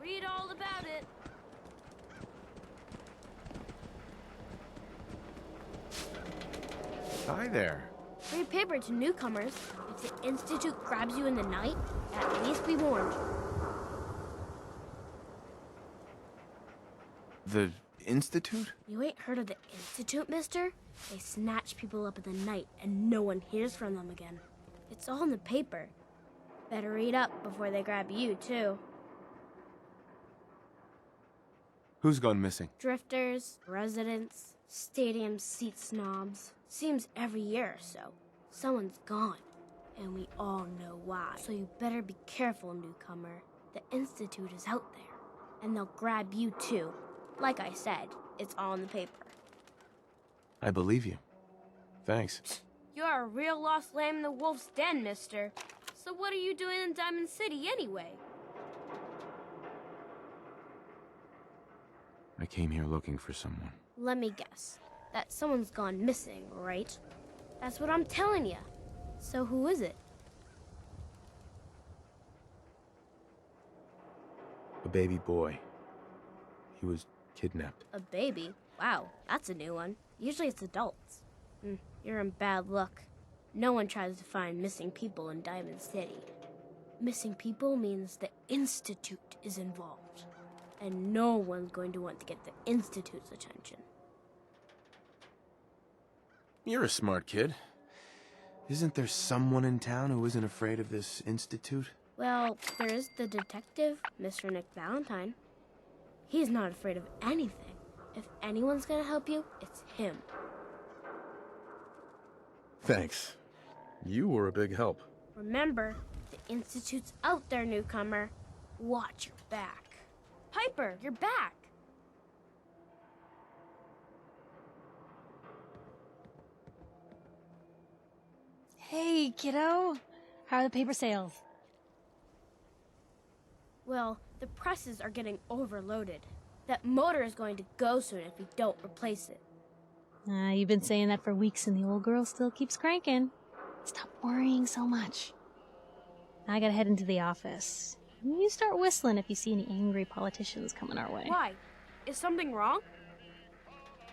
Read all about it. Hi there. Free paper to newcomers. If the Institute grabs you in the night, at least be warned. The Institute? You ain't heard of the Institute, mister? They snatch people up in the night and no one hears from them again. It's all in the paper. Better read up before they grab you, too. Who's gone missing? Drifters, residents, stadium seat snobs. Seems every year or so, someone's gone. And we all know why. So you better be careful, newcomer. The Institute is out there. And they'll grab you, too. Like I said, it's all in the paper. I believe you. Thanks. You're a real lost lamb in the wolf's den, mister. So what are you doing in Diamond City anyway? I came here looking for someone. Let me guess. That someone's gone missing, right? That's what I'm telling ya. So who is it? A baby boy. He was kidnapped. A baby? Wow, that's a new one. Usually it's adults. You're in bad luck. No one tries to find missing people in Diamond City. Missing people means the Institute is involved. And no one's going to want to get the Institute's attention. You're a smart kid. Isn't there someone in town who isn't afraid of this Institute? Well, there is the detective, Mr. Nick Valentine. He's not afraid of anything. If anyone's gonna help you, it's him. Thanks. You were a big help. Remember, the Institute's out there, newcomer. Watch your back. Piper, you're back. Hey, kiddo. How are the paper sales? Well, the presses are getting overloaded. That motor is going to go soon if we don't replace it. You've been saying that for weeks and the old girl still keeps cranking. Stop worrying so much. I gotta head into the office. You start whistling if you see any angry politicians coming our way. Why? Is something wrong?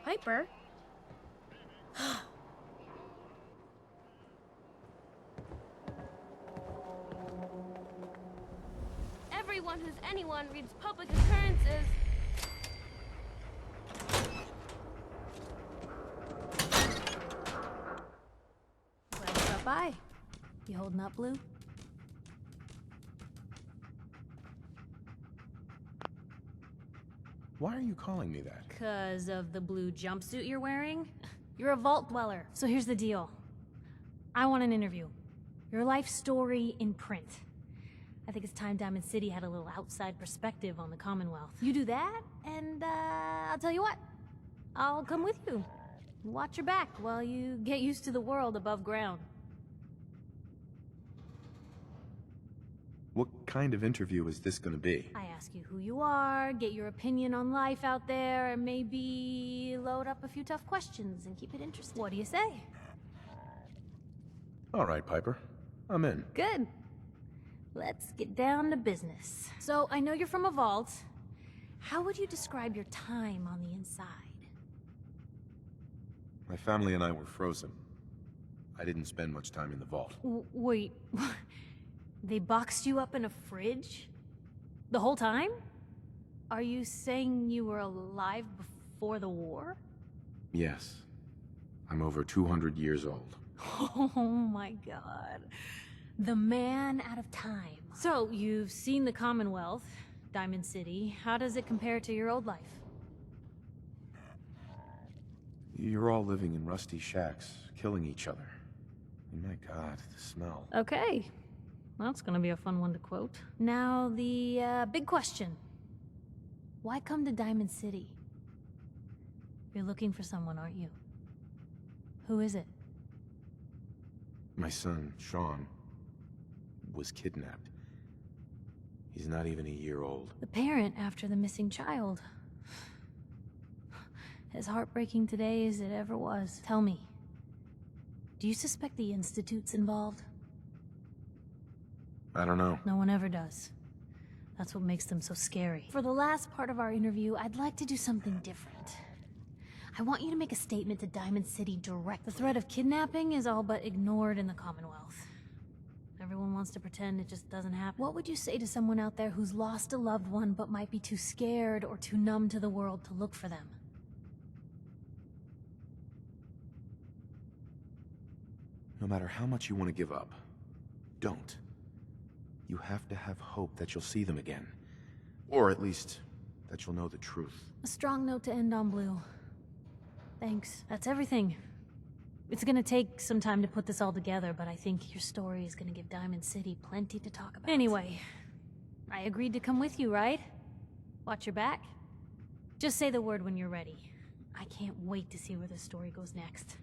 Piper? Everyone who's anyone reads public occurrences. Glad you stopped by. You holding up, Blue? Why are you calling me that? 'Cause of the blue jumpsuit you're wearing? You're a vault dweller. So here's the deal. I want an interview. Your life story in print. I think it's time Diamond City had a little outside perspective on the Commonwealth. You do that, and I'll tell you what. I'll come with you. Watch your back while you get used to the world above ground. What kind of interview is this gonna be? I ask you who you are, get your opinion on life out there, and maybe load up a few tough questions and keep it interesting. What do you say? All right, Piper. I'm in. Good. Let's get down to business. So, I know you're from a vault. How would you describe your time on the inside? My family and I were frozen. I didn't spend much time in the vault. Wait, they boxed you up in a fridge? The whole time? Are you saying you were alive before the war? Yes. I'm over 200 years old. Oh my god. The man out of time. So, you've seen the Commonwealth, Diamond City. How does it compare to your old life? You're all living in rusty shacks, killing each other. And my god, the smell. Okay. That's gonna be a fun one to quote. Now, the big question. Why come to Diamond City? You're looking for someone, aren't you? Who is it? My son, Sean, was kidnapped. He's not even a year old. The parent after the missing child. As heartbreaking today as it ever was. Tell me, do you suspect the Institute's involved? I don't know. No one ever does. That's what makes them so scary. For the last part of our interview, I'd like to do something different. I want you to make a statement to Diamond City direct. The threat of kidnapping is all but ignored in the Commonwealth. Everyone wants to pretend it just doesn't happen. What would you say to someone out there who's lost a loved one but might be too scared or too numb to the world to look for them? No matter how much you want to give up, don't. You have to have hope that you'll see them again. Or at least, that you'll know the truth. A strong note to end on, Blue. Thanks. That's everything. It's gonna take some time to put this all together, but I think your story is gonna give Diamond City plenty to talk about. Anyway, I agreed to come with you, right? Watch your back? Just say the word when you're ready. I can't wait to see where the story goes next.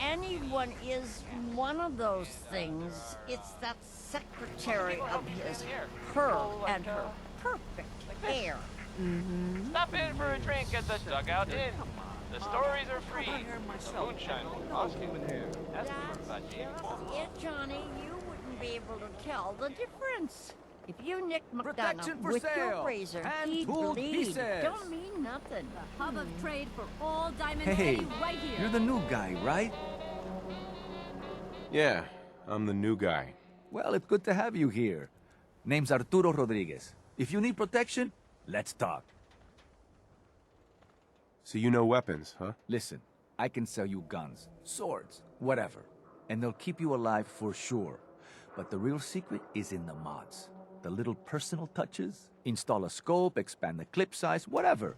Anyone is one of those things. It's that secretary of his, her and her perfect hair. Stop in for a drink at the Dugout Inn. The stories are free. Moonshine will cost you. Ask for That's just it, Johnny. You wouldn't be able to tell the difference. If you nicked Protection McDonough for with your sale. razor, Hand he'd tool bleed. pieces. Don't mean nothing. Hub of trade for all Diamond Hey, City right here. you're the new guy, right? Yeah, I'm the new guy. Well, it's good to have you here. Name's Arturo Rodriguez. If you need protection, let's talk. So you know weapons, huh? Listen, I can sell you guns, swords, whatever. And they'll keep you alive for sure. But the real secret is in the mods. The little personal touches. Install a scope, expand the clip size, whatever.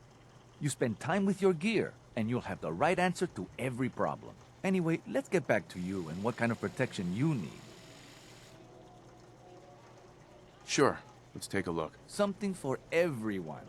You spend time with your gear, and you'll have the right answer to every problem. Anyway, let's get back to you and what kind of protection you need. Sure, let's take a look. Something for everyone.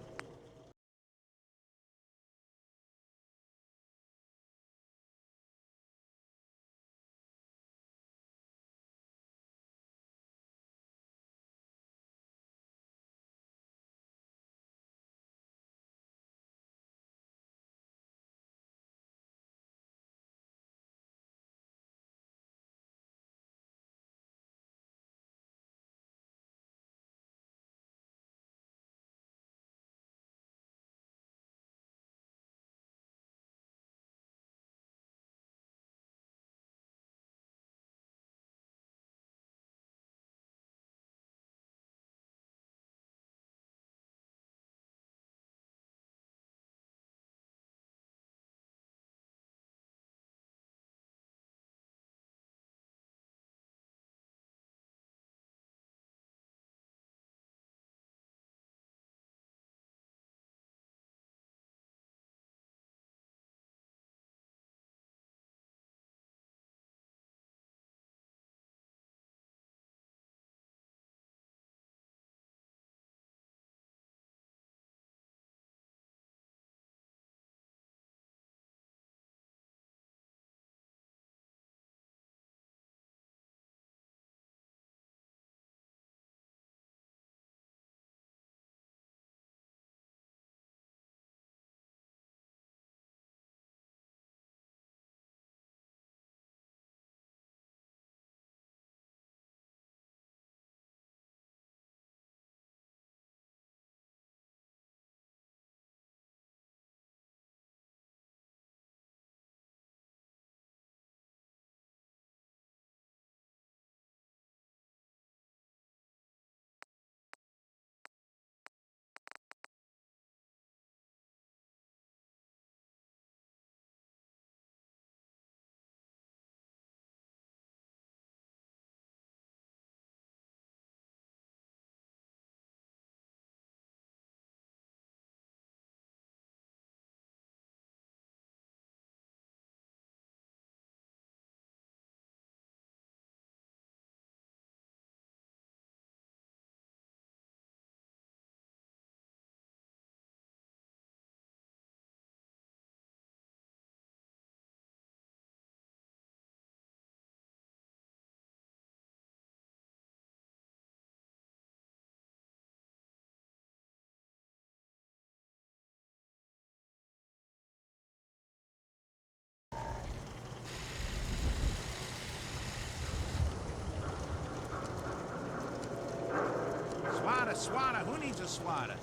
Swatter, swatter. Who needs a swatter?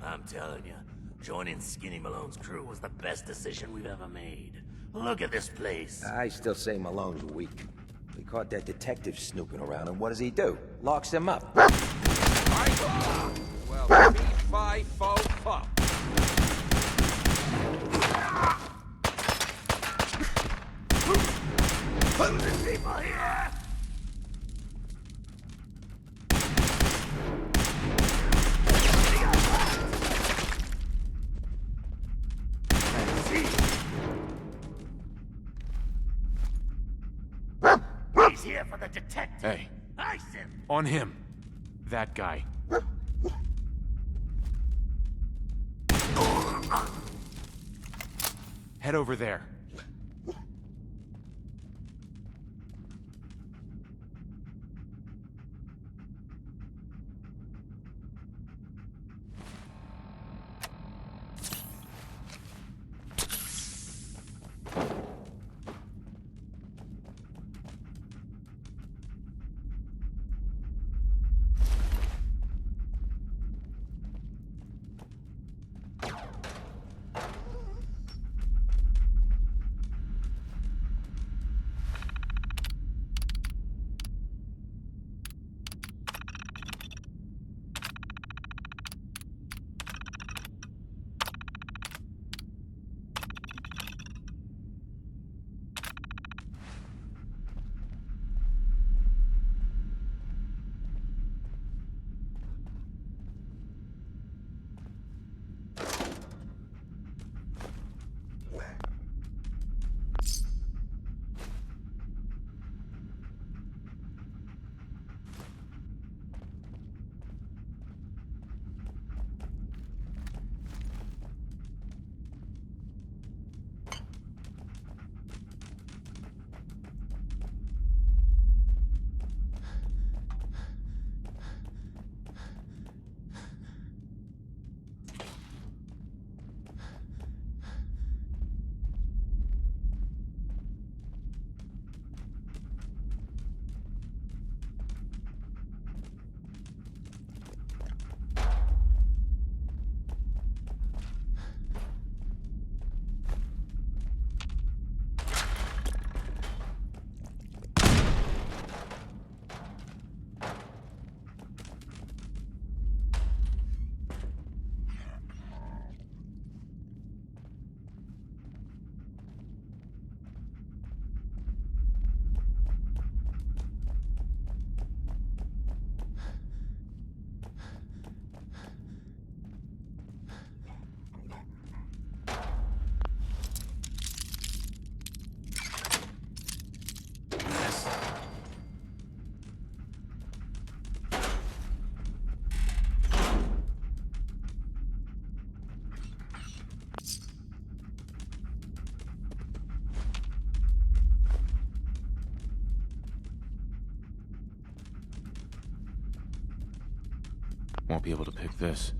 I'm telling you, joining Skinny Malone's crew was the best decision we've ever made. Look at this place. I still say Malone's weak. We caught that detective snooping around, and what does he do? Locks him up. Well, fee-fi-fo-fum. There's people here! He's here for the detective. Hey. Ice him. On him. That guy. Head over there. Won't be able to pick this.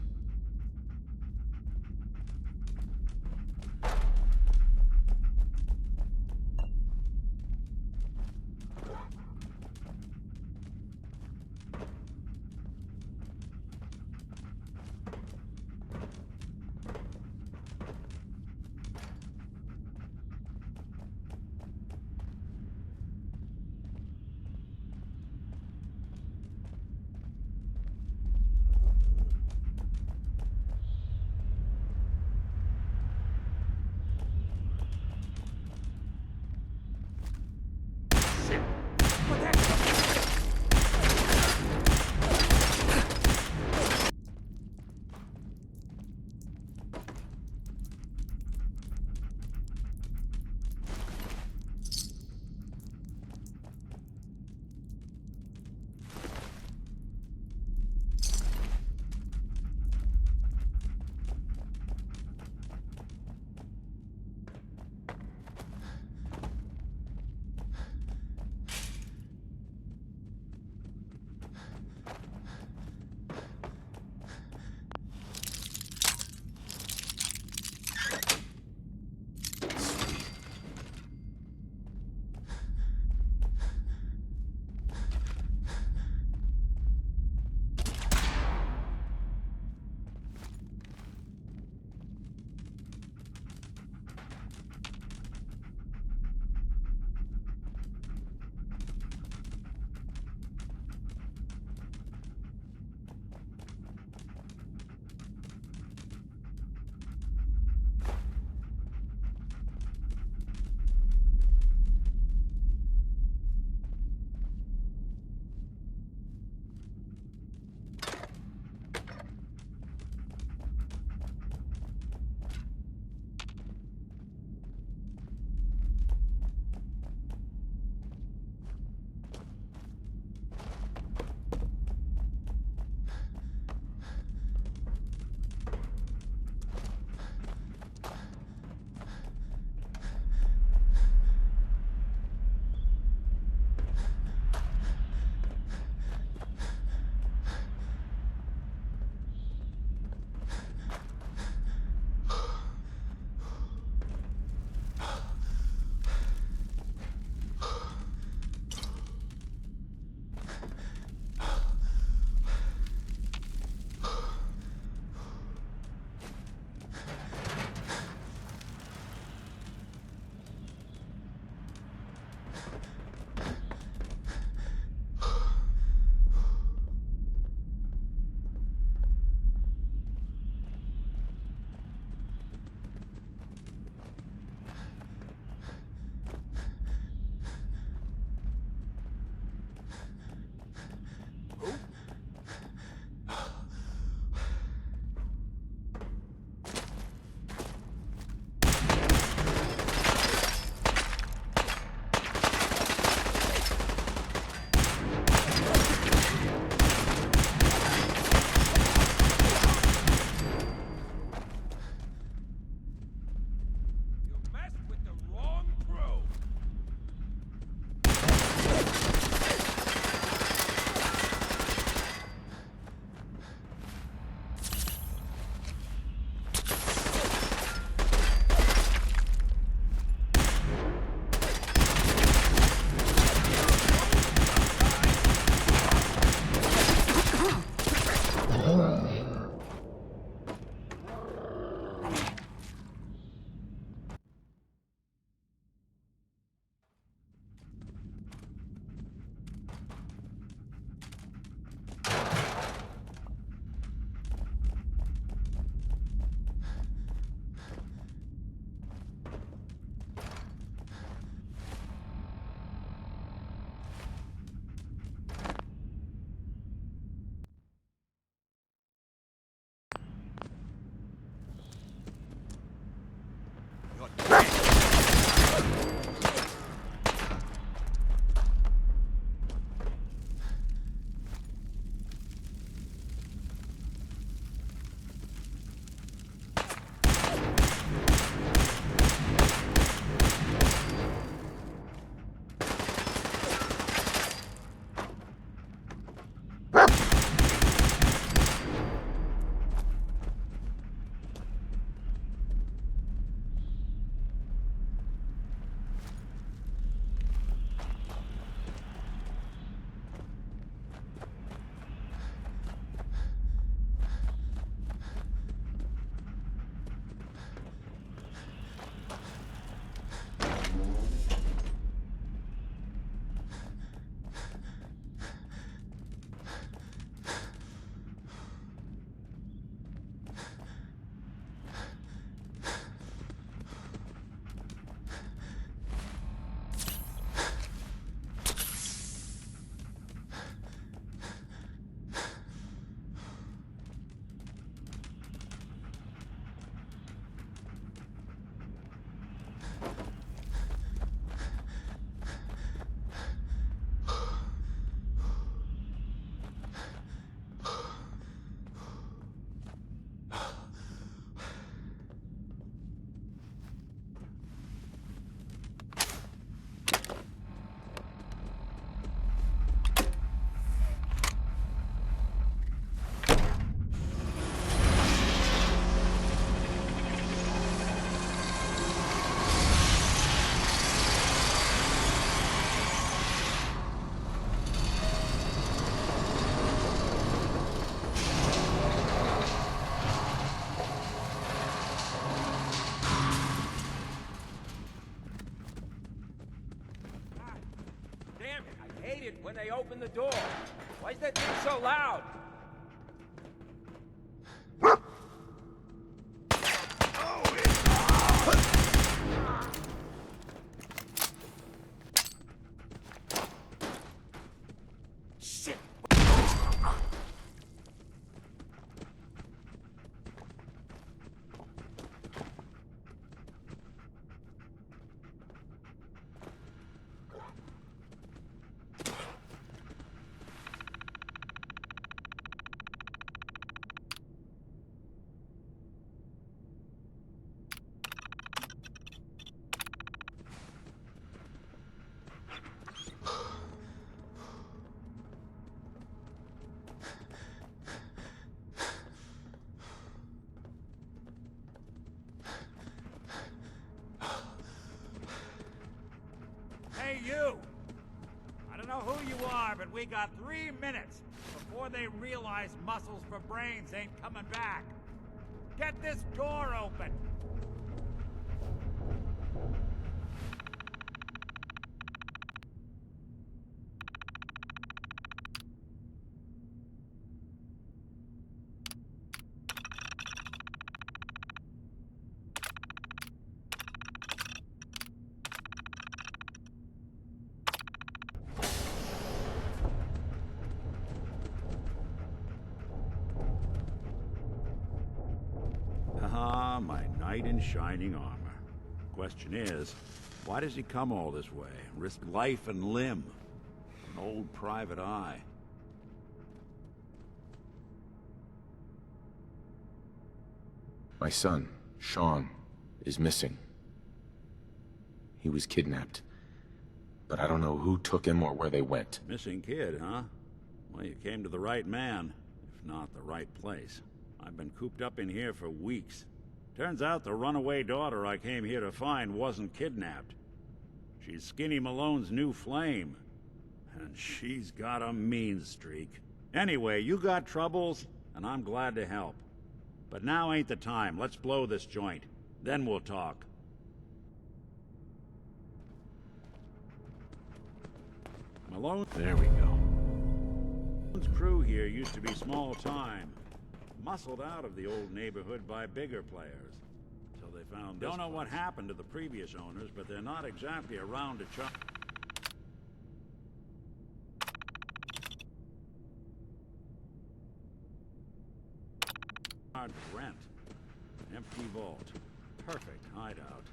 it when they open the door. Why is that thing so loud? Shit! Hey, you! I don't know who you are, but we got 3 minutes before they realize muscles for brains ain't coming back. Get this door open! Ah, my knight in shining armor. Question is, why does he come all this way? Risk life and limb? An old private eye. My son, Sean, is missing. He was kidnapped. But I don't know who took him or where they went. Missing kid, huh? Well, you came to the right man, if not the right place. I've been cooped up in here for weeks. Turns out the runaway daughter I came here to find wasn't kidnapped. She's Skinny Malone's new flame. And she's got a mean streak. Anyway, you got troubles, and I'm glad to help. But now ain't the time. Let's blow this joint. Then we'll talk. Malone? There we go. Malone's crew here used to be small time. Muscled out of the old neighborhood by bigger players. So they found this. Don't know what happened to the previous owners, but they're not exactly around to chop. Hard rent. Empty vault. Perfect hideout.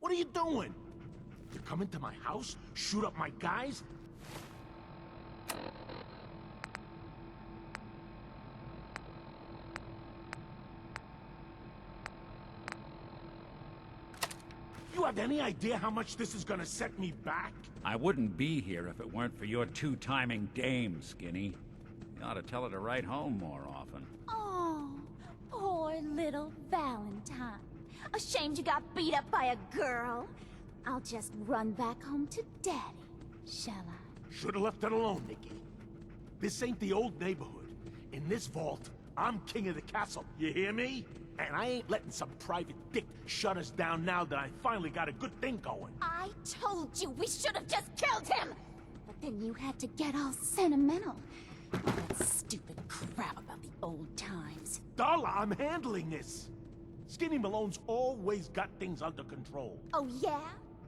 What are you doing? You're coming to my house? Shoot up my guys? You have any idea how much this is gonna set me back? I wouldn't be here if it weren't for your two-timing dame, Skinny. You ought to tell her to write home more often. Oh, poor little Valentine. Ashamed you got beat up by a girl. I'll just run back home to Daddy, shall I? Should've left it alone, Nikki. This ain't the old neighborhood. In this vault, I'm king of the castle, you hear me? And I ain't letting some private dick shut us down now that I finally got a good thing going. I told you we should have just killed him! But then you had to get all sentimental. All that stupid crap about the old times. Darla, I'm handling this. Skinny Malone's always got things under control. Oh yeah?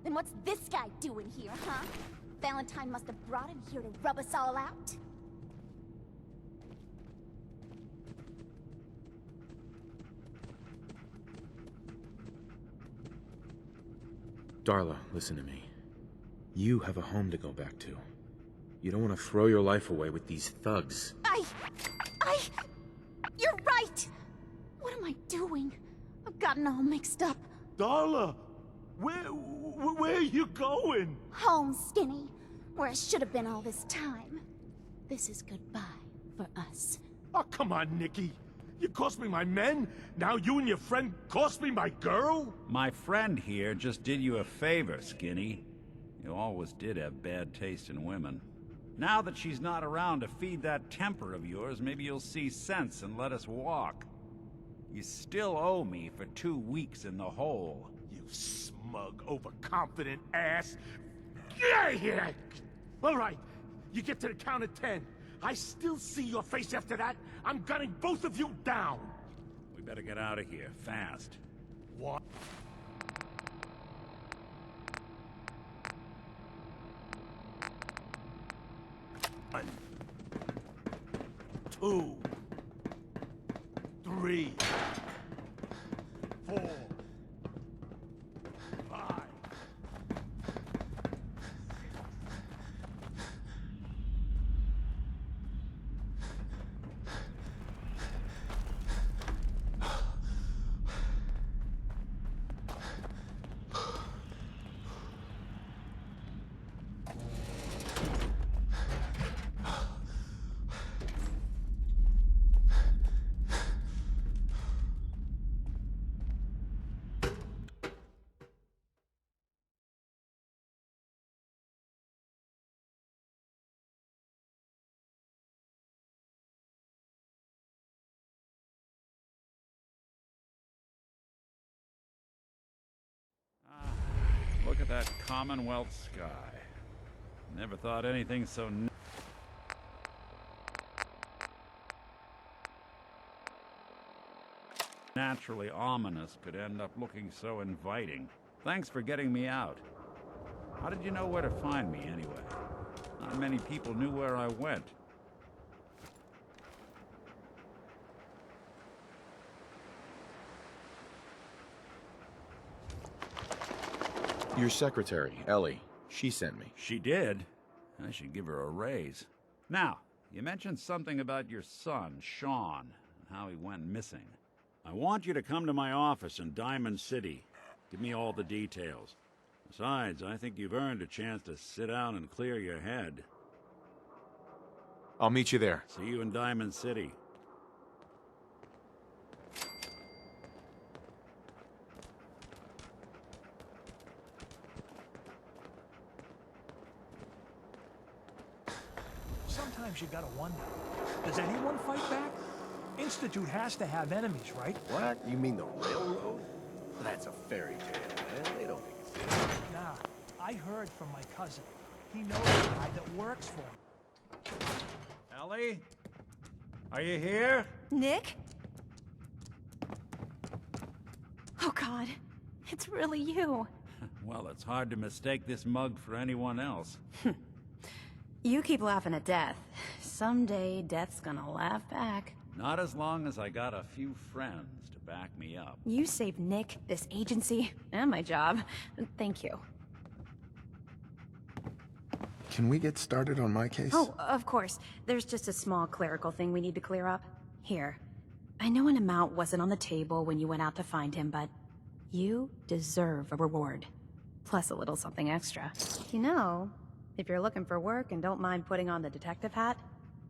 Then what's this guy doing here, huh? Valentine must have brought him here to rub us all out? Darla, listen to me. You have a home to go back to. You don't want to throw your life away with these thugs. You're right! What am I doing? I've gotten all mixed up. Darla, where are you going? Home, Skinny. Where I should have been all this time. This is goodbye for us. Oh, come on, Nikki. You cost me my men, now you and your friend cost me my girl? My friend here just did you a favor, Skinny. You always did have bad taste in women. Now that she's not around to feed that temper of yours, maybe you'll see sense and let us walk. You still owe me for 2 weeks in the hole. You smug, overconfident ass. Get out of here! All right, you get to the count of 10. I still see your face after that. I'm gunning both of you down. We better get out of here, fast. What? One, 2, 3, 4, 5. Look at that Commonwealth sky. Never thought anything so naturally ominous could end up looking so inviting. Thanks for getting me out. How did you know where to find me, anyway? Not many people knew where I went. Your secretary, Ellie, she sent me. She did? I should give her a raise. Now, you mentioned something about your son, Sean, and how he went missing. I want you to come to my office in Diamond City. Give me all the details. Besides, I think you've earned a chance to sit down and clear your head. I'll meet you there. See you in Diamond City. Sometimes you gotta wonder, does anyone fight back? Institute has to have enemies, right? What? You mean the railroad? That's a fairy tale, man. They don't exist. Nah, I heard from my cousin. He knows a guy that works for him. Ellie? Are you here? Nick? Oh God, it's really you. Well, it's hard to mistake this mug for anyone else. You keep laughing at death. Someday, death's gonna laugh back. Not as long as I got a few friends to back me up. You saved Nick, this agency, and my job. Thank you. Can we get started on my case? Oh, of course. There's just a small clerical thing we need to clear up. Here. I know an amount wasn't on the table when you went out to find him, but you deserve a reward. Plus a little something extra. You know, if you're looking for work and don't mind putting on the detective hat,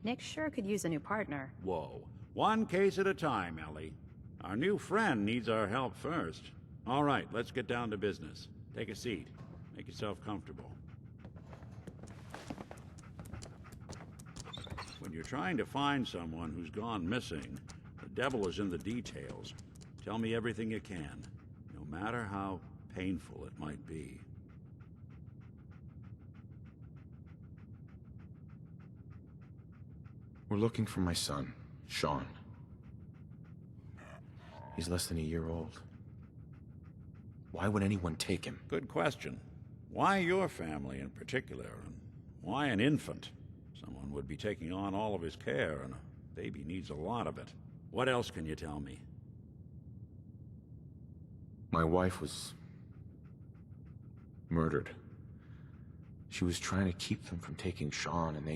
Nick sure could use a new partner. Whoa. One case at a time, Ellie. Our new friend needs our help first. All right, let's get down to business. Take a seat. Make yourself comfortable. When you're trying to find someone who's gone missing, the devil is in the details. Tell me everything you can, no matter how painful it might be. We're looking for my son, Sean. He's less than a year old. Why would anyone take him? Good question. Why your family in particular, and why an infant? Someone would be taking on all of his care, and a baby needs a lot of it. What else can you tell me? My wife was murdered. She was trying to keep them from taking Sean, and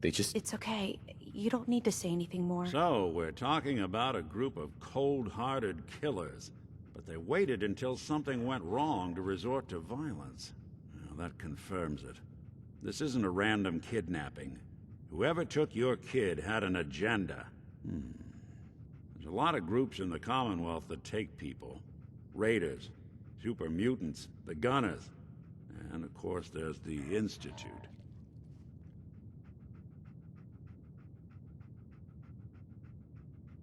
they just... It's okay. You don't need to say anything more. So, we're talking about a group of cold-hearted killers, but they waited until something went wrong to resort to violence. Well, that confirms it. This isn't a random kidnapping. Whoever took your kid had an agenda. There's a lot of groups in the Commonwealth that take people. Raiders, super mutants, the Gunners, and of course there's the Institute.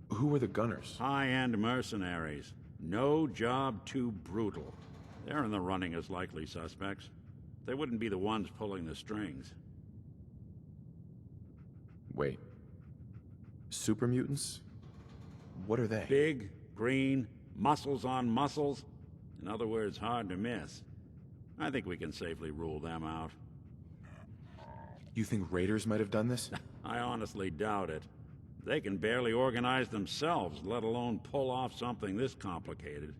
Who are the Gunners? High-end mercenaries. No job too brutal. They're in the running as likely suspects. They wouldn't be the ones pulling the strings. Wait. Super mutants? What are they? Big, green, muscles on muscles. In other words, hard to miss. I think we can safely rule them out. You think raiders might have done this? I honestly doubt it. They can barely organize themselves, let alone pull off something this complicated.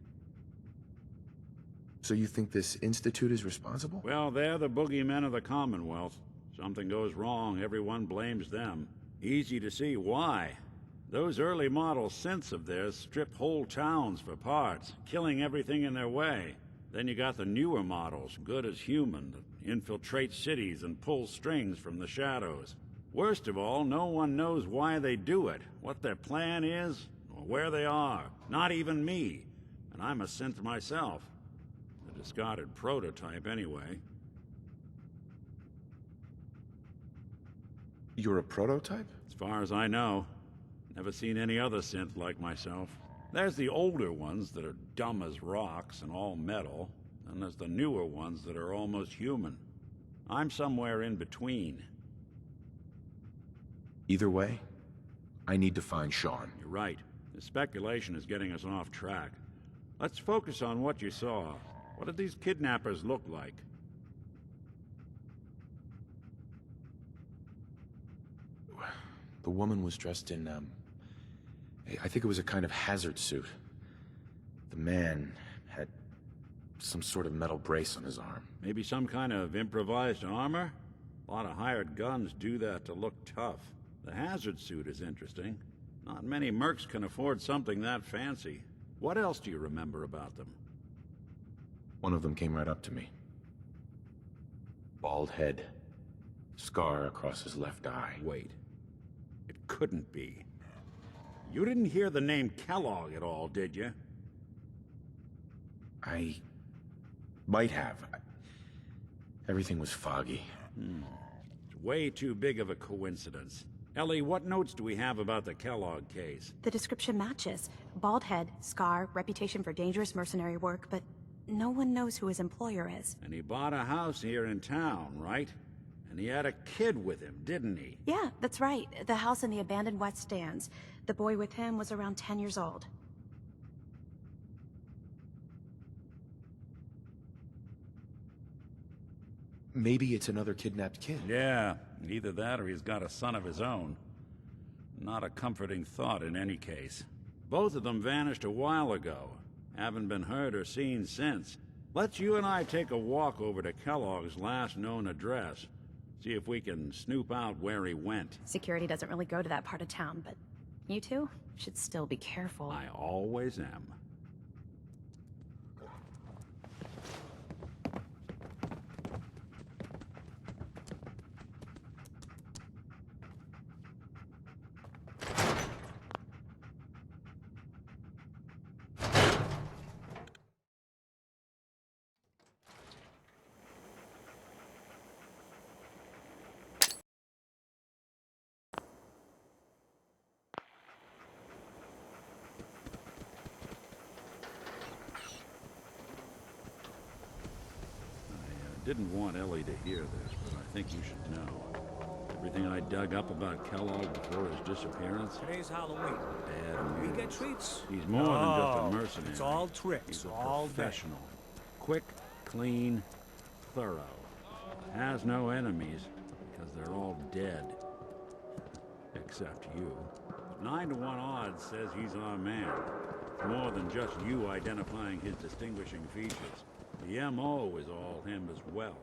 So you think this Institute is responsible? Well, they're the boogeymen of the Commonwealth. Something goes wrong, everyone blames them. Easy to see why. Those early model synths of theirs strip whole towns for parts, killing everything in their way. Then you got the newer models, good as human, that infiltrate cities and pull strings from the shadows. Worst of all, no one knows why they do it, what their plan is, or where they are. Not even me. And I'm a synth myself. A discarded prototype, anyway. You're a prototype? As far as I know. Never seen any other synth like myself. There's the older ones that are dumb as rocks and all metal, and there's the newer ones that are almost human. I'm somewhere in between. Either way, I need to find Sean. You're right. The speculation is getting us off track. Let's focus on what you saw. What did these kidnappers look like? The woman was dressed in, I think it was a kind of hazard suit. The man had some sort of metal brace on his arm. Maybe some kind of improvised armor? A lot of hired guns do that to look tough. The hazard suit is interesting. Not many mercs can afford something that fancy. What else do you remember about them? One of them came right up to me. Bald head. Scar across his left eye. Wait. It couldn't be. You didn't hear the name Kellogg at all, did you? I might have. Everything was foggy. It's way too big of a coincidence. Ellie, what notes do we have about the Kellogg case? The description matches. Bald head, scar, reputation for dangerous mercenary work, but no one knows who his employer is. And he bought a house here in town, right? And he had a kid with him, didn't he? Yeah, that's right. The house in the abandoned West Stands. The boy with him was around 10 years old. Maybe it's another kidnapped kid. Yeah, either that or he's got a son of his own. Not a comforting thought in any case. Both of them vanished a while ago. Haven't been heard or seen since. Let's you and I take a walk over to Kellogg's last known address. See if we can snoop out where he went. Security doesn't really go to that part of town, but you two should still be careful. I always am. Didn't want Ellie to hear this, but I think you should know. Everything I dug up about Kellogg before his disappearance. Today's Halloween. Bad We news. get treats. He's more than just a mercenary. It's all tricks, He's a all day. professional. Quick, clean, thorough. Has no enemies, because they're all dead. Except you. 9 to 1 odds says he's our man. It's more than just you identifying his distinguishing features. The M.O. is all him as well.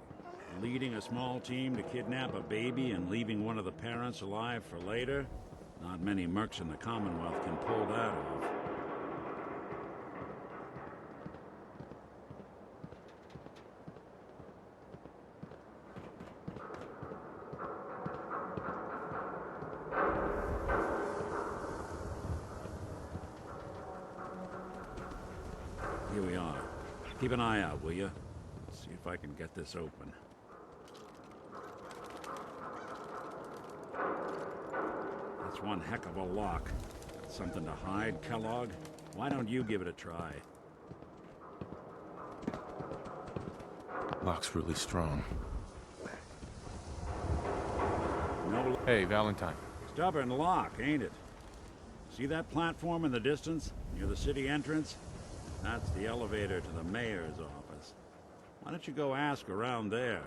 Leading a small team to kidnap a baby and leaving one of the parents alive for later? Not many mercs in the Commonwealth can pull that off. Here we are. Keep an eye out, will you? See if I can get this open. That's one heck of a lock. Something to hide, Kellogg? Why don't you give it a try? Lock's really strong. No. Hey, Valentine. Stubborn lock, ain't it? See that platform in the distance, near the city entrance? That's the elevator to the mayor's office. Why don't you go ask around there?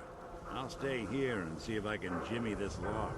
I'll stay here and see if I can jimmy this lock.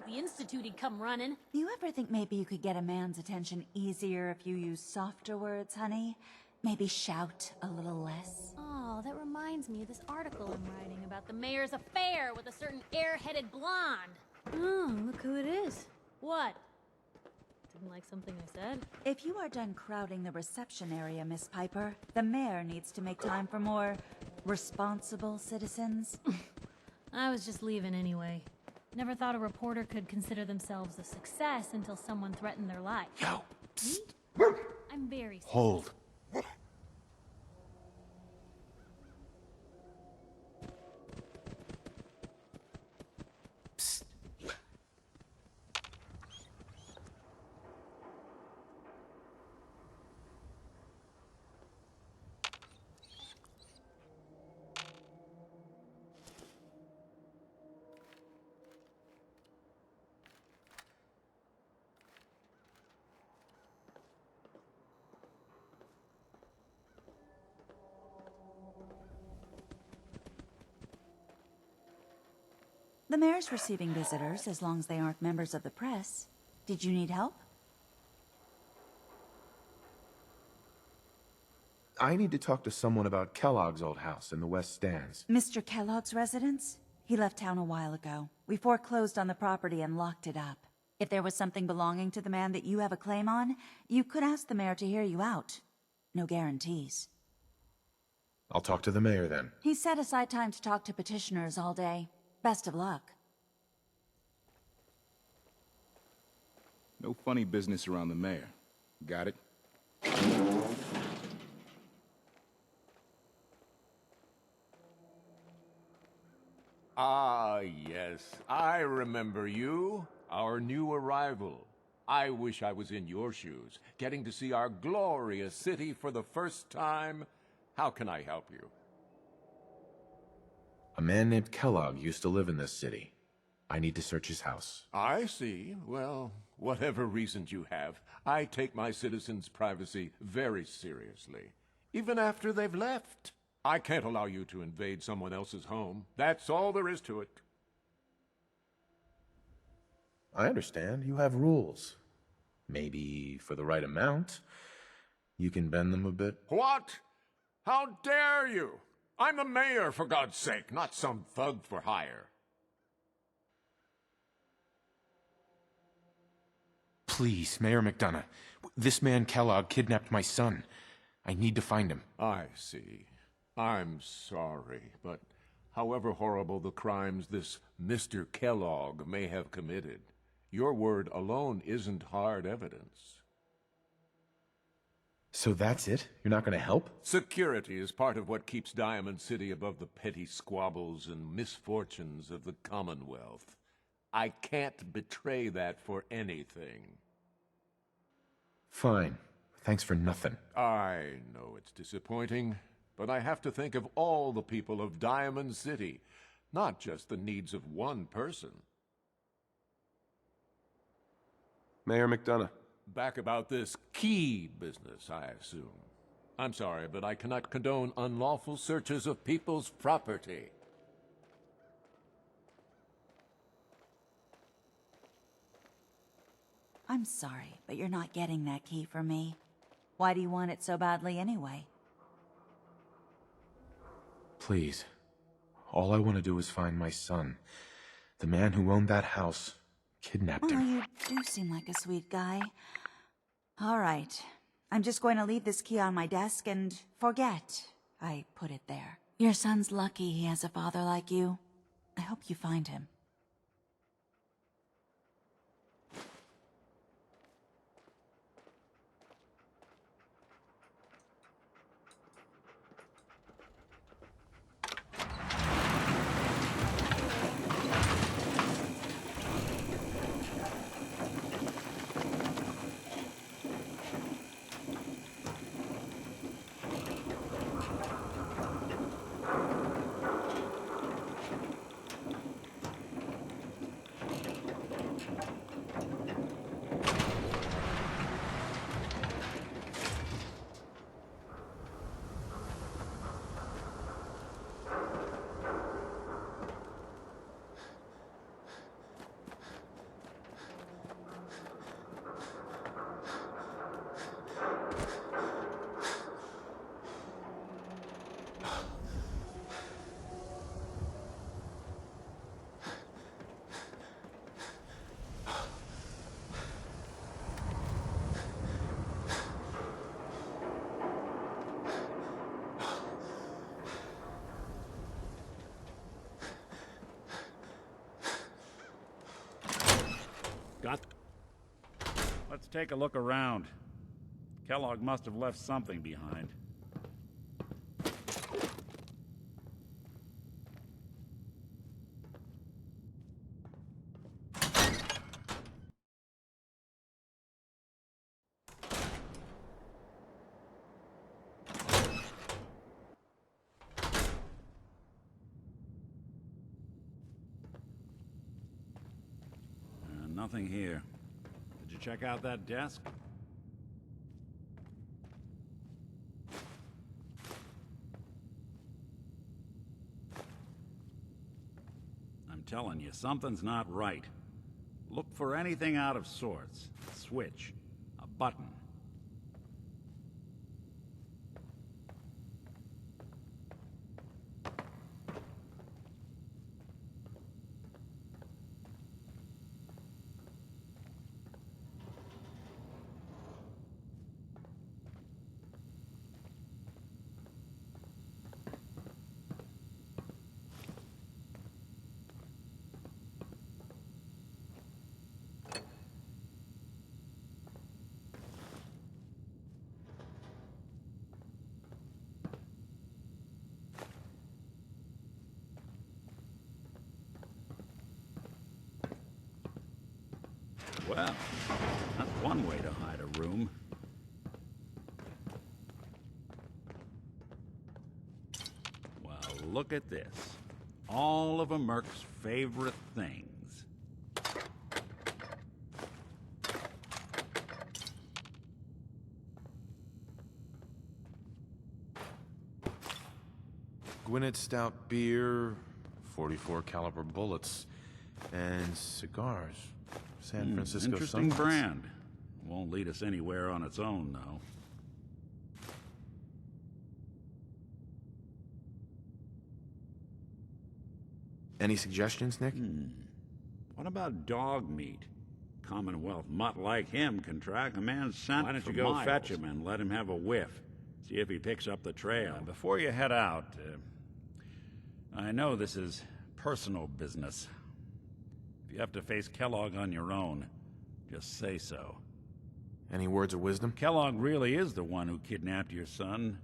The Institute, he'd come running. Do you ever think maybe you could get a man's attention easier if you use softer words, honey? Maybe shout a little less? Oh, that reminds me of this article I'm writing about the mayor's affair with a certain air-headed blonde. Oh, look who it is. What? Didn't like something I said? If you are done crowding the reception area, Miss Piper, the mayor needs to make time for more responsible citizens. I was just leaving anyway. Never thought a reporter could consider themselves a success until someone threatened their life. Yo! Me? I'm very serious. Hold. Psst. The mayor's receiving visitors as long as they aren't members of the press. Did you need help? I need to talk to someone about Kellogg's old house in the West Stands. Mr. Kellogg's residence? He left town a while ago. We foreclosed on the property and locked it up. If there was something belonging to the man that you have a claim on, you could ask the mayor to hear you out. No guarantees. I'll talk to the mayor then. He set aside time to talk to petitioners all day. Best of luck. No funny business around the mayor. Got it? Ah, yes. I remember you. Our new arrival. I wish I was in your shoes, getting to see our glorious city for the first time. How can I help you? A man named Kellogg used to live in this city. I need to search his house. I see. Well, whatever reasons you have, I take my citizens' privacy very seriously. Even after they've left. I can't allow you to invade someone else's home. That's all there is to it. I understand. You have rules. Maybe for the right amount, you can bend them a bit. What? How dare you? I'm the mayor, for God's sake, not some thug for hire. Please, Mayor McDonough. This man Kellogg kidnapped my son. I need to find him. I see. I'm sorry, but However horrible the crimes this Mr. Kellogg may have committed, your word alone isn't hard evidence. So that's it? You're not gonna help? Security is part of what keeps Diamond City above the petty squabbles and misfortunes of the Commonwealth. I can't betray that for anything. Fine. Thanks for nothing. I know it's disappointing, but I have to think of all the people of Diamond City, not just the needs of one person. Mayor McDonough. Back about this key business, I assume. I'm sorry, but I cannot condone unlawful searches of people's property. I'm sorry, but you're not getting that key from me. Why do you want it so badly anyway? Please. All I want to do is find my son. The man who owned that house kidnapped him. Oh, you do seem like a sweet guy. All right. I'm just going to leave this key on my desk and forget I put it there. Your son's lucky he has a father like you. I hope you find him. Let's take a look around. Kellogg must have left something behind. Nothing here. Did you check out that desk? I'm telling you, something's not right. Look for anything out of sorts. A switch, a button. Well, that's one way to hide a room. Well, look at this. All of a Merc's favorite things. Gwinnett Stout beer, 44 caliber bullets, and cigars. San Francisco Interesting Sunsets. brand. Won't lead us anywhere on its own, though. Any suggestions, Nick? What about dog meat? Commonwealth mutt like him can track a man's scent. Why don't you go fetch him and let him have a whiff? See if he picks up the trail. Before you head out, I know this is personal business. If you have to face Kellogg on your own, just say so. Any words of wisdom? Kellogg really is the one who kidnapped your son.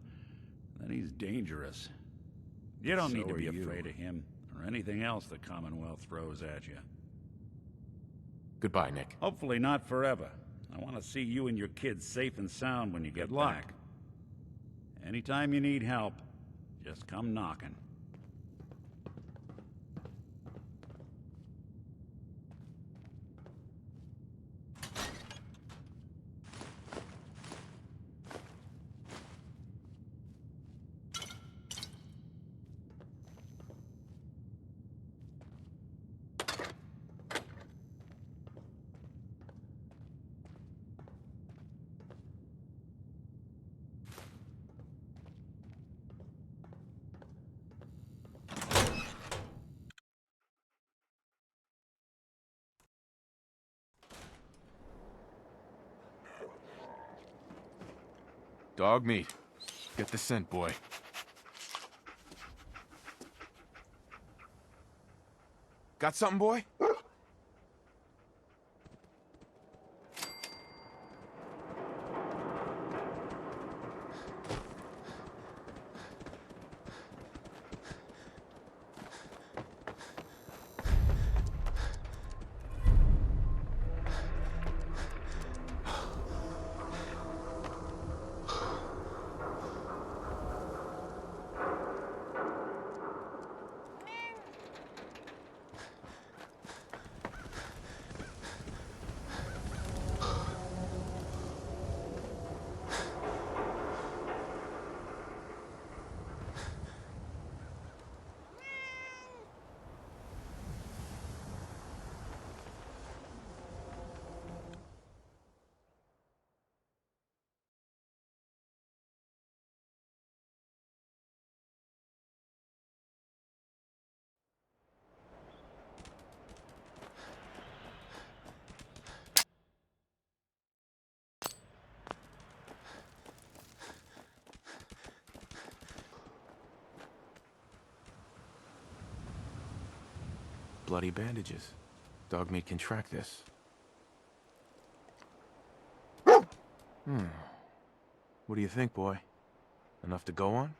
Then he's dangerous. You don't need to be afraid of him, or anything else the Commonwealth throws at you. Goodbye, Nick. Hopefully not forever. I want to see you and your kids safe and sound when you get back. Anytime you need help, just come knocking. Dog meat. Get the scent, boy. Got something, boy? Bloody bandages. Dog meat can track this. What do you think, boy? Enough to go on?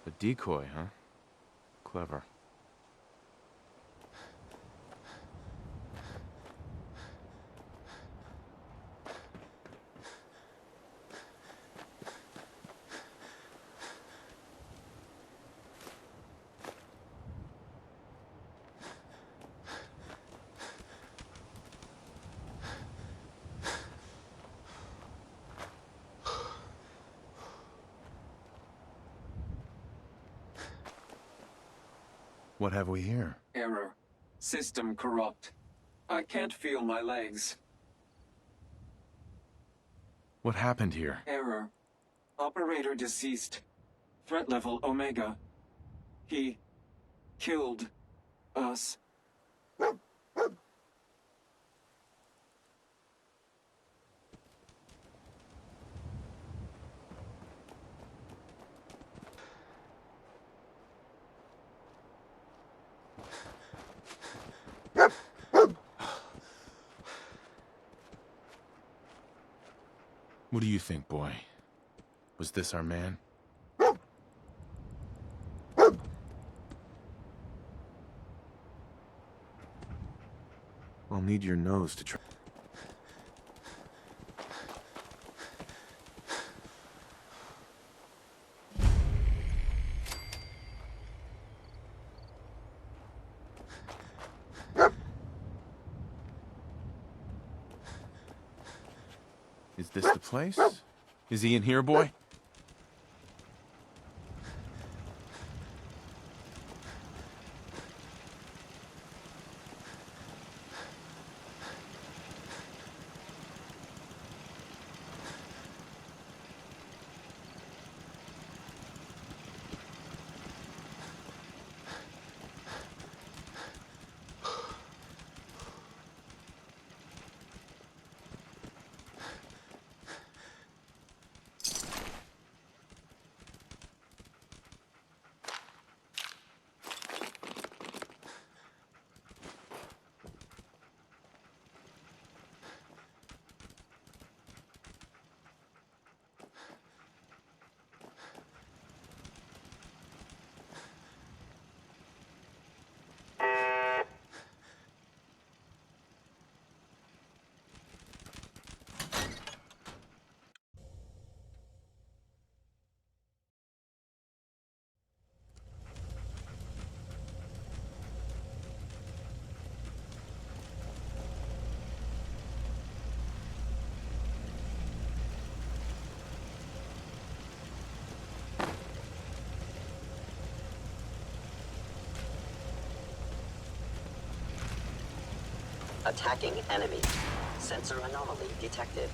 A decoy, huh? Clever. What have we here? Error. System corrupt. I can't feel my legs. What happened here? Error. Operator deceased. Threat level Omega. He killed us. What do you think, boy? Was this our man? I'll need your nose to try. Is this the place? Is he in here, boy? Attacking enemy. Sensor anomaly detected.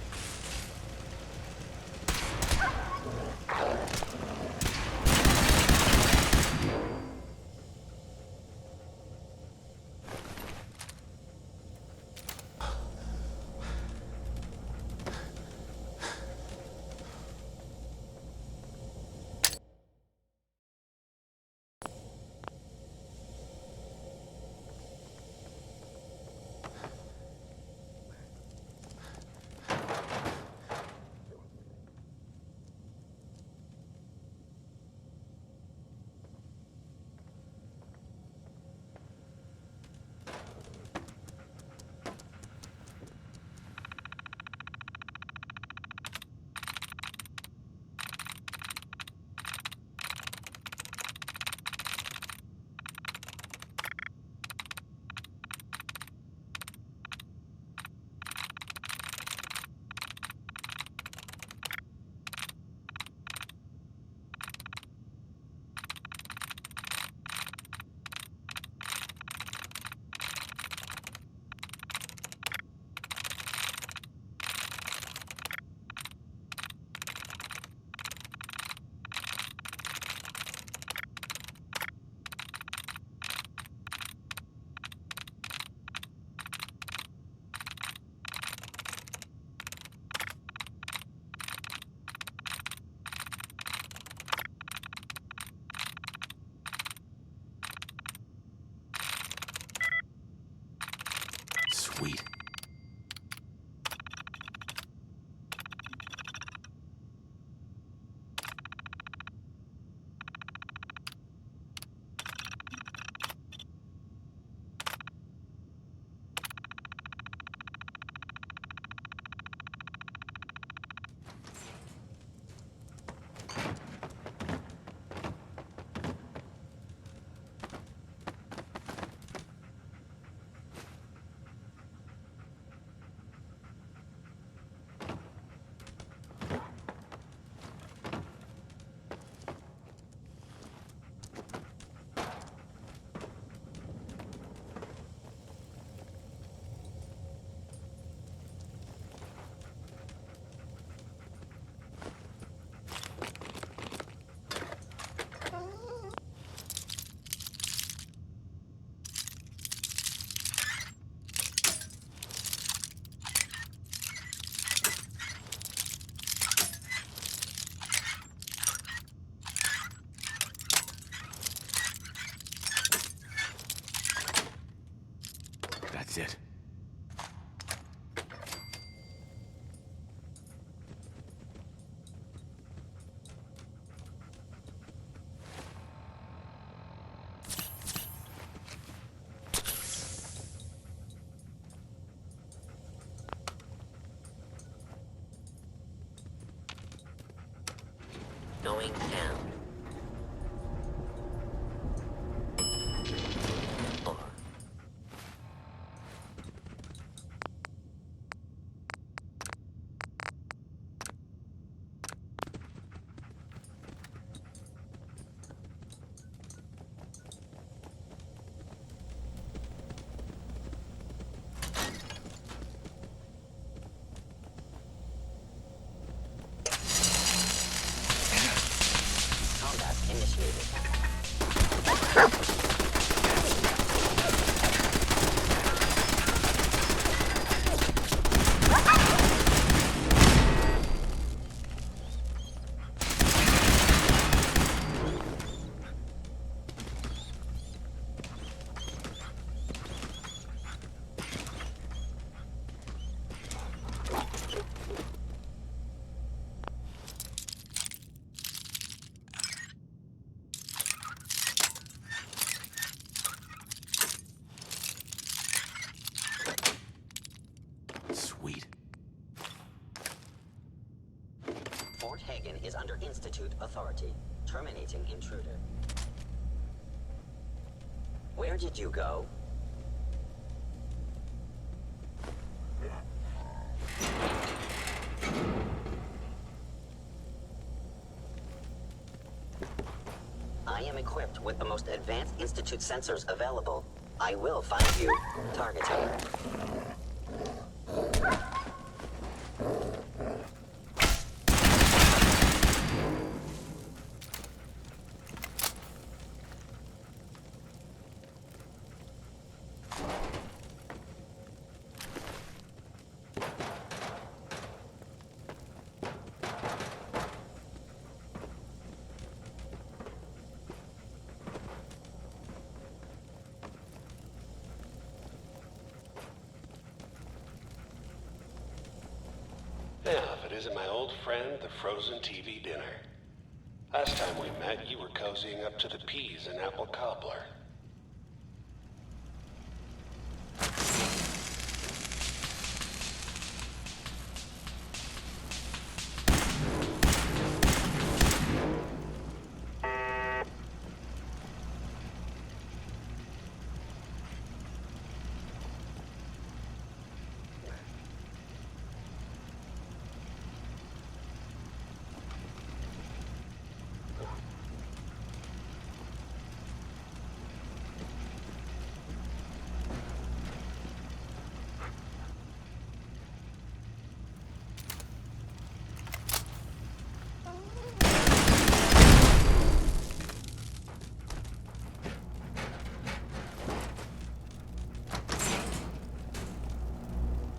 going down. Combat initiated. Sweet. Fort Hagen is under Institute authority. Terminating intruder. Where did you go? I am equipped with the most advanced Institute sensors available. I will find you. Targeting. Now, if it isn't my old friend, the frozen TV dinner. Last time we met, you were cozying up to the peas and apple cobbler.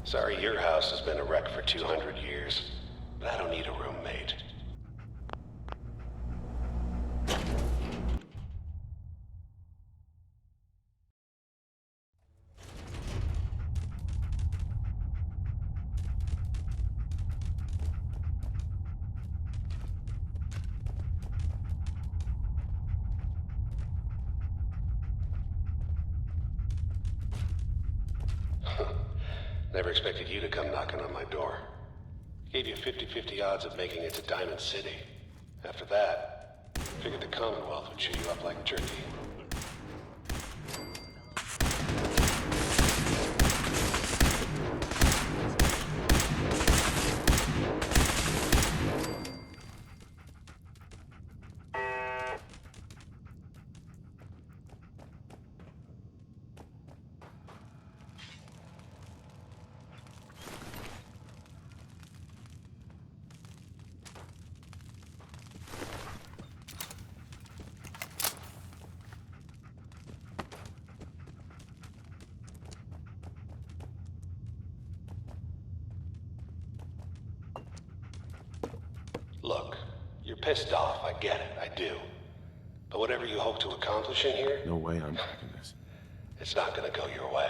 Sorry your house has been a wreck for 200 years, but I don't need a roommate. Never expected you to come knocking on my door. Gave you 50-50 odds of making it to Diamond City. After that, figured the Commonwealth would chew you up like jerky. Look, you're pissed off, I get it, I do. But whatever you hope to accomplish in here... No way I'm taking this. It's not gonna go your way.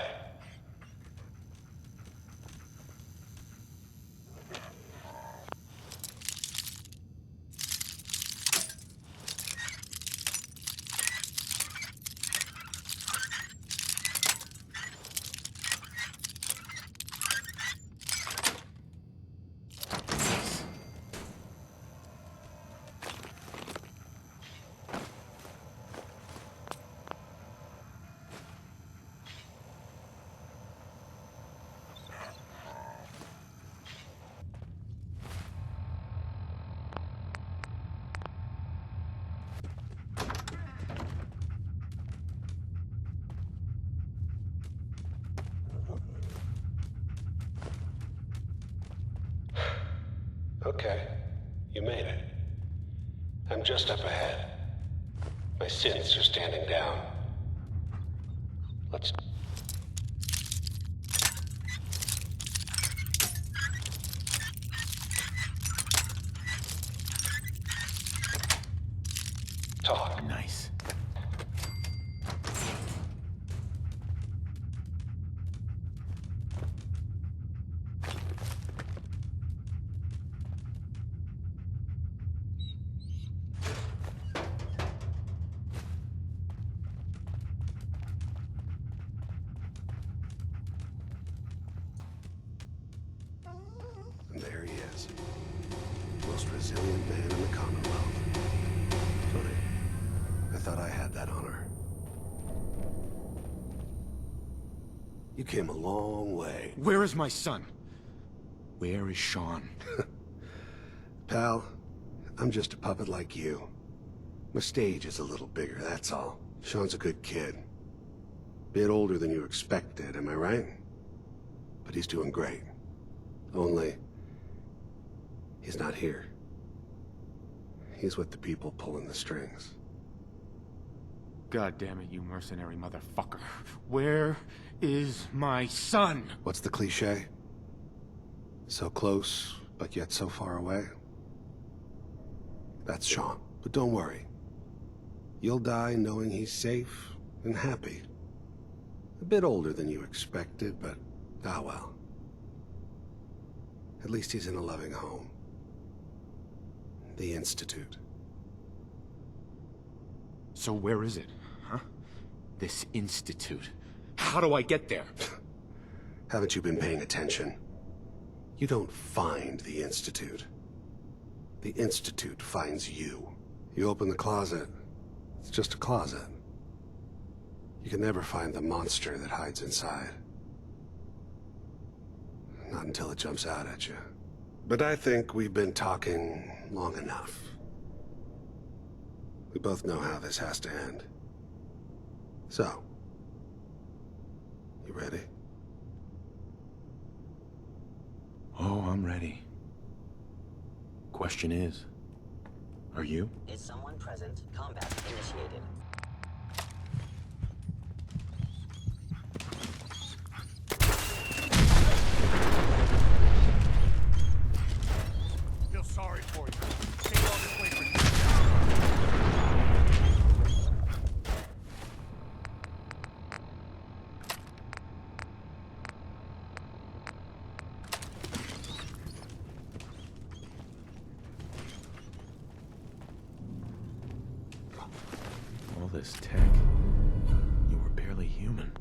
Okay, you made it. I'm just up ahead. My synths are standing down. Let's... talk. Nice. And there he is. Most resilient man in the Commonwealth. Funny. I thought I had that honor. You came a long way. Where is my son? Where is Sean? Pal, I'm just a puppet like you. My stage is a little bigger, that's all. Sean's a good kid. Bit older than you expected, am I right? But he's doing great. Only... he's not here. He's with the people pulling the strings. God damn it, you mercenary motherfucker. Where is my son? What's the cliche? So close, but yet so far away? That's Sean. But don't worry. You'll die knowing he's safe and happy. A bit older than you expected, but ah well. At least he's in a loving home. The Institute. So where is it, huh? This institute. How do I get there? Haven't you been paying attention? You don't find the Institute. The Institute finds you. You open the closet, it's just a closet. You can never find the monster that hides inside. Not until it jumps out at you. But I think we've been talking long enough. We both know how this has to end. So, you ready? Oh, I'm ready. Question is, are you? Is someone present? Combat initiated. Feel sorry for you. Came all this way for you. All this tech. You were barely human.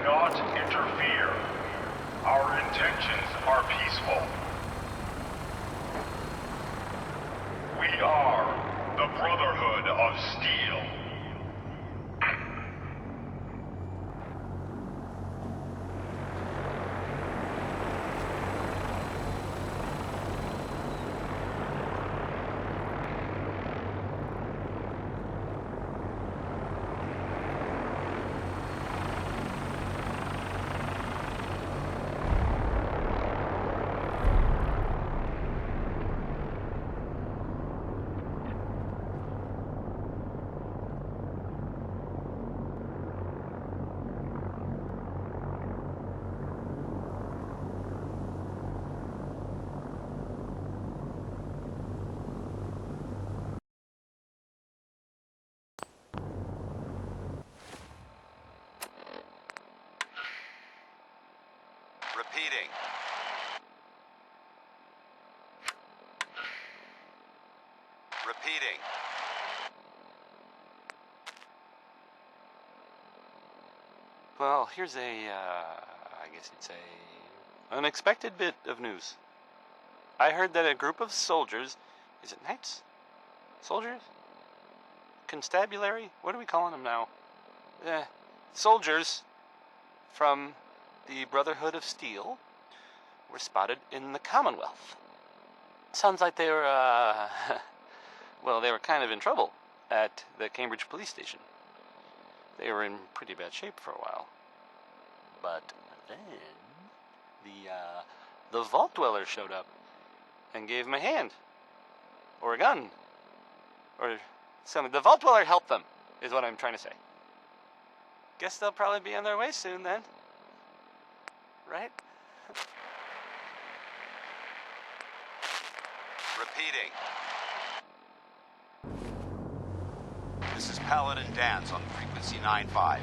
not interfere. Our intentions are peaceful. We are the Brotherhood of Steel. Repeating. Repeating. Well, here's I guess you'd say, unexpected bit of news. I heard that a group of soldiers, is it knights? Soldiers? Constabulary? What are we calling them now? Soldiers from the Brotherhood of Steel were spotted in the Commonwealth. Sounds like they were, well, they were kind of in trouble at the Cambridge police station. They were in pretty bad shape for a while. But then, the Vault Dweller showed up and gave them a hand. Or a gun. Or something. The Vault Dweller helped them, is what I'm trying to say. Guess they'll probably be on their way soon then. Right? Repeating. This is Paladin Dance on frequency 9-5.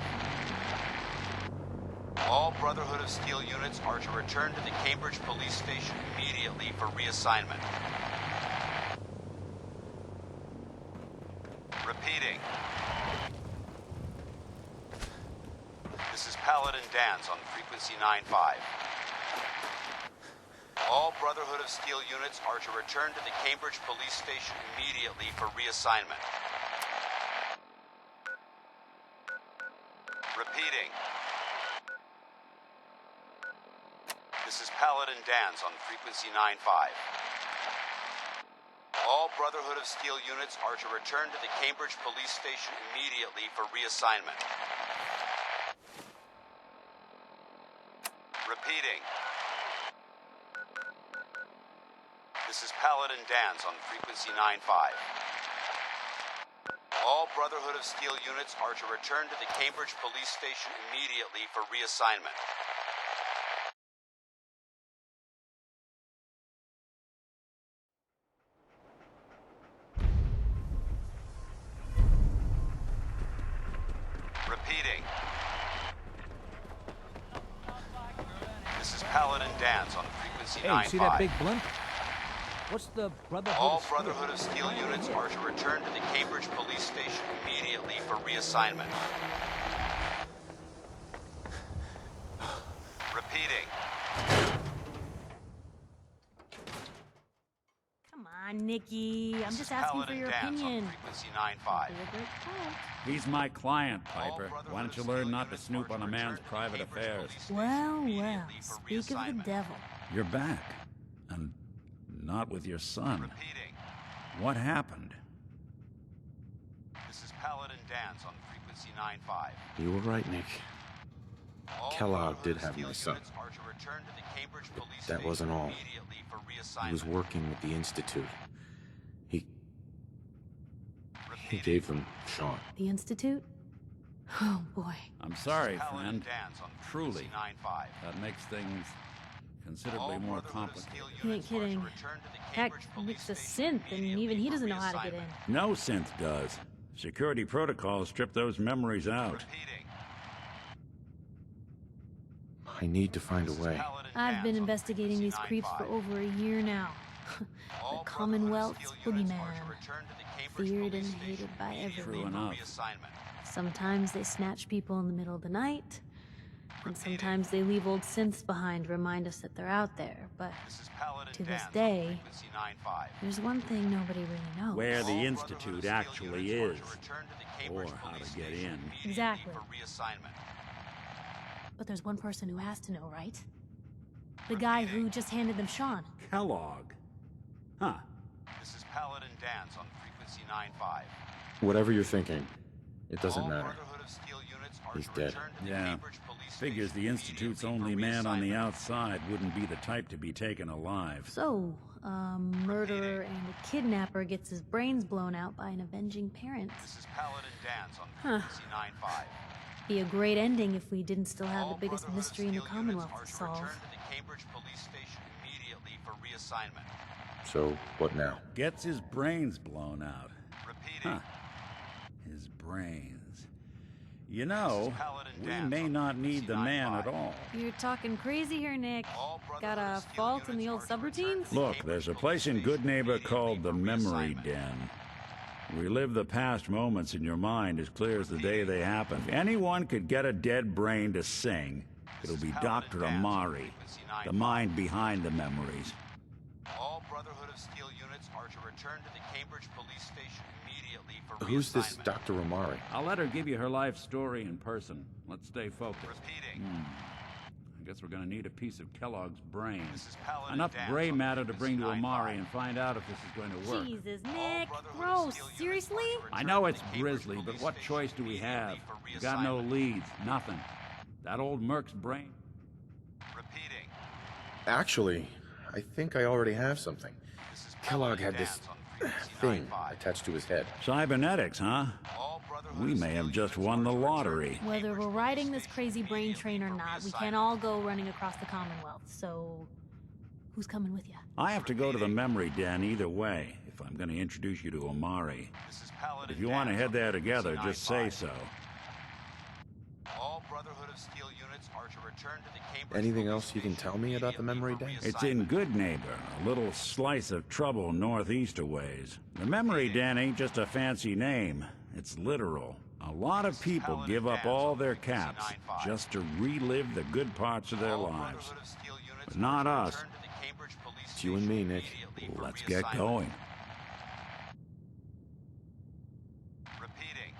All Brotherhood of Steel units are to return to the Cambridge police station immediately for reassignment. Repeating. This is Paladin Dance on frequency 9-5. All Brotherhood of Steel units are to return to the Cambridge police station immediately for reassignment. Repeating. This is Paladin Dance on frequency 9-5. All Brotherhood of Steel units are to return to the Cambridge police station immediately for reassignment. Repeating. This is Paladin Dance on frequency 9-5. All Brotherhood of Steel units are to return to the Cambridge police station immediately for reassignment. Repeating. This is Paladin Dance on frequency 9-5. Hey, see that big blimp? What's the Brotherhood All of Steel? Brotherhood of Steel units are to return to the Cambridge police station immediately for reassignment. Repeating. Come on, Nikki. I'm just asking for your opinion. Frequency 9-5. He's my client, Piper. Why don't you learn not to snoop on a man's private affairs? Well, well, speak of the devil. You're back. And not with your son. What happened? This is Paladin Dance on frequency 9-5. You were right, Nick. Kellogg did have my son. But that wasn't all. He was working with the Institute. He gave them Sean. The Institute? Oh, boy. I'm sorry, friend. Truly. That makes things considerably more complicated. You ain't kidding. Heck, Nick's a synth, and even he doesn't know how to get in. No synth does. Security protocols strip those memories out. I need to find a way. I've been investigating these creeps for over a year now. The Commonwealth's boogeyman. Feared and hated by everyone. True enough. Sometimes they snatch people in the middle of the night. And sometimes they leave old synths behind to remind us that they're out there, but to this day, there's one thing nobody really knows. Where the Institute actually is, or how to get in. Exactly. But there's one person who has to know, right? The guy who just handed them Sean. Kellogg. Huh. This is Paladin Dance on frequency 95. Whatever you're thinking, it doesn't matter. Brotherhood of Steel units are He's to dead. return to the Yeah. Cambridge Police Figures Station the Institute's immediately only for man on the reassignment. outside wouldn't be the type to be taken alive. So, a murderer and a kidnapper gets his brains blown out by an avenging parent. This is Paladin Dance on Huh. frequency 95. Be a great ending if we didn't still have the biggest Brotherhood of mystery in the Steel Commonwealth units to are solve. return to the Cambridge Police Station immediately for reassignment. So, what now? Gets his brains blown out. Repeating. Huh. His brains. You know, we may not need the man at all. You're talking crazy here, Nick. Got a fault in the old subroutines? Look, there's a place in Good Neighbor called the Memory Den. Relive the past moments in your mind as clear as the day they happened. If anyone could get a dead brain to sing, it'll be Dr. Amari, the mind behind the memories. All Brotherhood of Steel units are to return to the Cambridge Police Station immediately for Who's this reassignment. Dr. Amari? I'll let her give you her life story in person. Let's stay focused. Repeating. I guess we're gonna need a piece of Kellogg's brain. Paladin Enough Dance gray on matter to bring to frequency Amari and find out if this is going to work. Jesus, Nick. Gross. Seriously? I know it's grisly, but what choice do we have? We got no leads, nothing. That old Merc's brain. Repeating. Actually, I think I already have something. Kellogg had this thing attached to his head. Cybernetics, huh? We may have just won the lottery. Whether we're riding this crazy brain train or not, we can't all go running across the Commonwealth, so who's coming with you? I have to go to the Memory Den either way, if I'm going to introduce you to Amari. If you want to head there together, just say so. All Brotherhood of Steel units are to return to the Cambridge Anything else you can tell me about the Memory Den? It's in Good Neighbor, a little slice of trouble northeast a ways. The Memory Den ain't just a fancy name. It's literal. A lot of people give up all their caps just to relive the good parts of their lives. But not us. It's you and me, Nick. Let's get going. Repeating.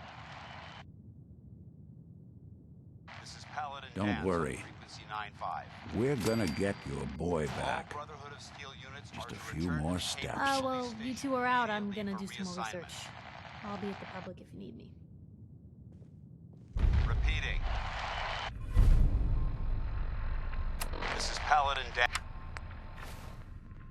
This is Paladin Don't Dance worry. on frequency 95. We're gonna get your boy back. Brotherhood of Steel units Just are a to few return more to the steps. Well, you two are out. I'm gonna do some more research. I'll be at the public if you need me. Repeating. This is Paladin Dance.